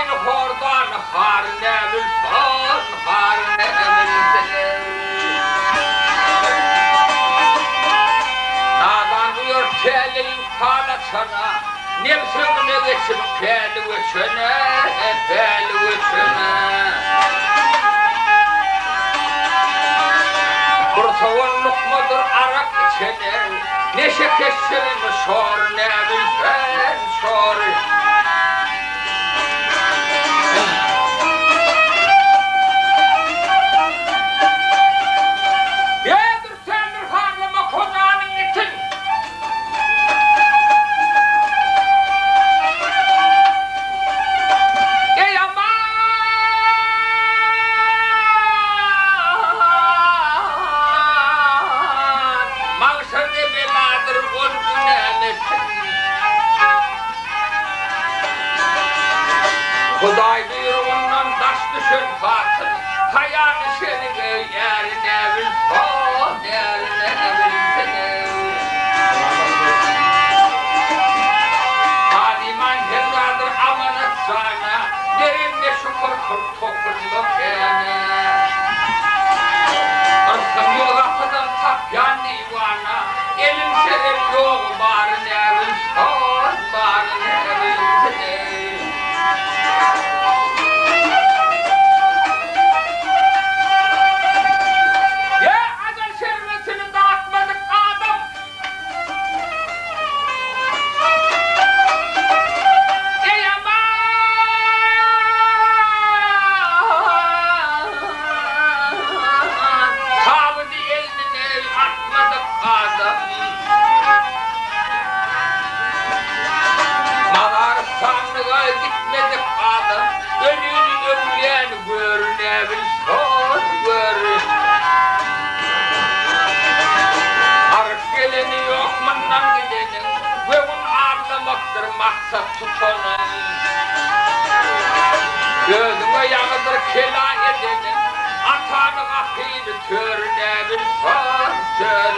Gelin hordan har Näbilsin, har Näbilsin. Nadan buyur teli kala sana, Näbilsin ne geçip peli geçene, peli geçene. Kurtavan lokmadır arak içene, neşe keşirin şor Näbilsin, şor. Huday buyruğundan taş düşün fatın, hayal işenin yer Näbilsin, yer Näbilsin. Haliman helvadır amanet sana, derinde şükür kır topluluk yani. Arsın yolakıdan tapyan divana, elim senin yol var Näbilsin, var Näbilsin. Maksat tutanın, gözüme yağıdır kela edenin, atanın akıyını tör Näbilsin, tör.